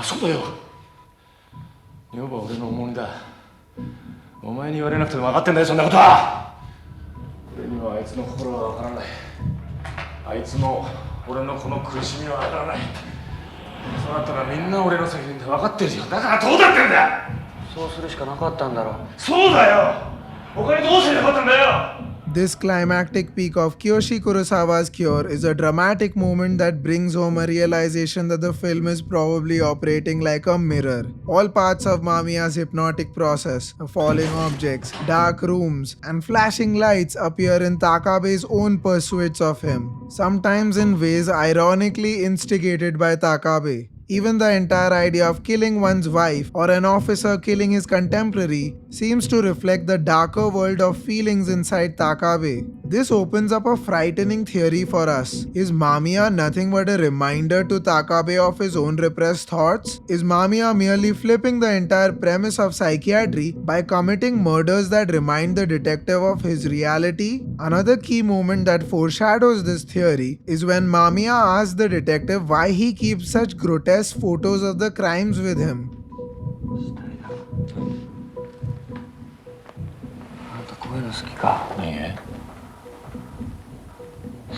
そうだよ。女房は俺の重荷だ。お前に言われなくても分かってんだよ、そんなことは。俺にはあいつの心は分からない。あいつの俺のこの苦しみは分からない。そうなったらみんな俺の責任で分かってるよ。だからどうだってんだよ。そうするしかなかったんだろ。そうだよ。他にどうすればよかったんだよ。This climactic peak of Kiyoshi Kurosawa's Cure is a dramatic moment that brings home a realization that the film is probably operating like a mirror. All parts of Mamiya's hypnotic process, the falling objects, dark rooms, and flashing lights appear in Takabe's own pursuits of him, sometimes in ways ironically instigated by Takabe. Even the entire idea of killing one's wife or an officer killing his contemporary seems to reflect the darker world of feelings inside Takabe. This opens up a frightening theory for us. Is Mamiya nothing but a reminder to Takabe of his own repressed thoughts? Is Mamiya merely flipping the entire premise of psychiatry by committing murders that remind the detective of his reality? Another key moment that foreshadows this theory is when Mamiya asks the detective why he keeps such grotesque photos of the crimes with him. あんたこういうの好きか。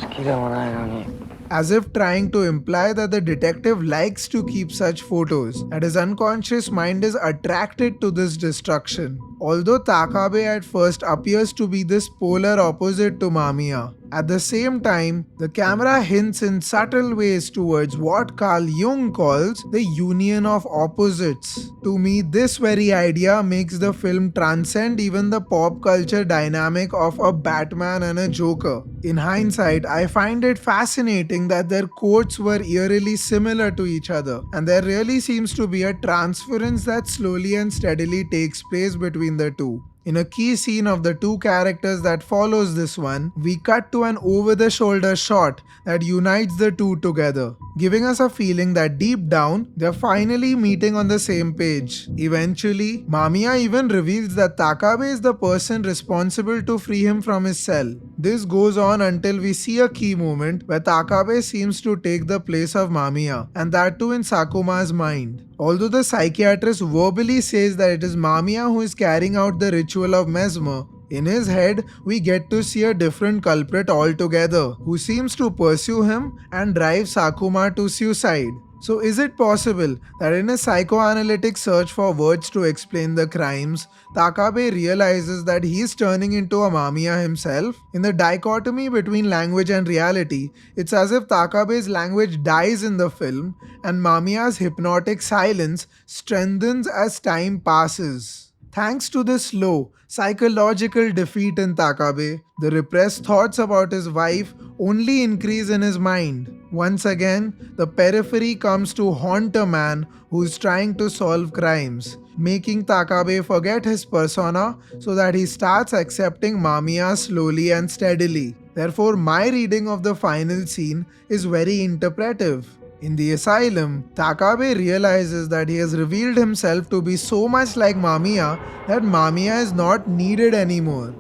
好きでもないのに。 As if trying to imply that the detective likes to keep such photos, that his unconscious mind is attracted to this destruction. Although Takabe at first appears to be this polar opposite to Mamiya, at the same time, the camera hints in subtle ways towards what Carl Jung calls the union of opposites. To me, this very idea makes the film transcend even the pop culture dynamic of a Batman and a Joker. In hindsight, I find it fascinating that their quotes were eerily similar to each other, and there really seems to be a transference that slowly and steadily takes place between the two. In a key scene of the two characters that follows this one, we cut to an over-the-shoulder shot that unites the two together, giving us a feeling that deep down, they're finally meeting on the same page. Eventually, Mamiya even reveals that Takabe is the person responsible to free him from his cell. This goes on until we see a key moment where Takabe seems to take the place of Mamiya, and that too in Sakuma's mind. Although the psychiatrist verbally says that it is Mamiya who is carrying out the ritual of mesmer, in his head we get to see a different culprit altogether, who seems to pursue him and drive Sakuma to suicide. So is it possible that in a psychoanalytic search for words to explain the crimes, Takabe realizes that he is turning into a Mamiya himself? In the dichotomy between language and reality, it's as if Takabe's language dies in the film and Mamiya's hypnotic silence strengthens as time passes. Thanks to this slow, psychological defeat in Takabe, the repressed thoughts about his wife only increase in his mind. Once again, the periphery comes to haunt a man who is trying to solve crimes, making Takabe forget his persona so that he starts accepting Mamiya slowly and steadily. Therefore, my reading of the final scene is very interpretive. In the asylum, Takabe realizes that he has revealed himself to be so much like Mamiya that Mamiya is not needed anymore.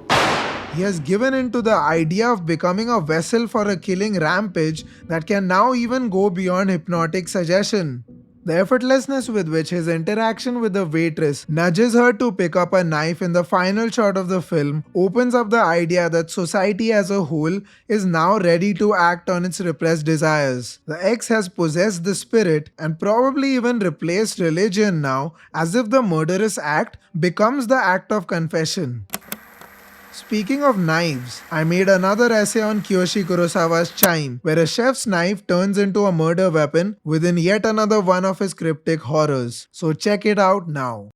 He has given in to the idea of becoming a vessel for a killing rampage that can now even go beyond hypnotic suggestion. The effortlessness with which his interaction with the waitress nudges her to pick up a knife in the final shot of the film opens up the idea that society as a whole is now ready to act on its repressed desires. The ex has possessed the spirit and probably even replaced religion now, as if the murderous act becomes the act of confession. Speaking of knives, I made another essay on Kiyoshi Kurosawa's Chime, where a chef's knife turns into a murder weapon within yet another one of his cryptic horrors. So check it out now.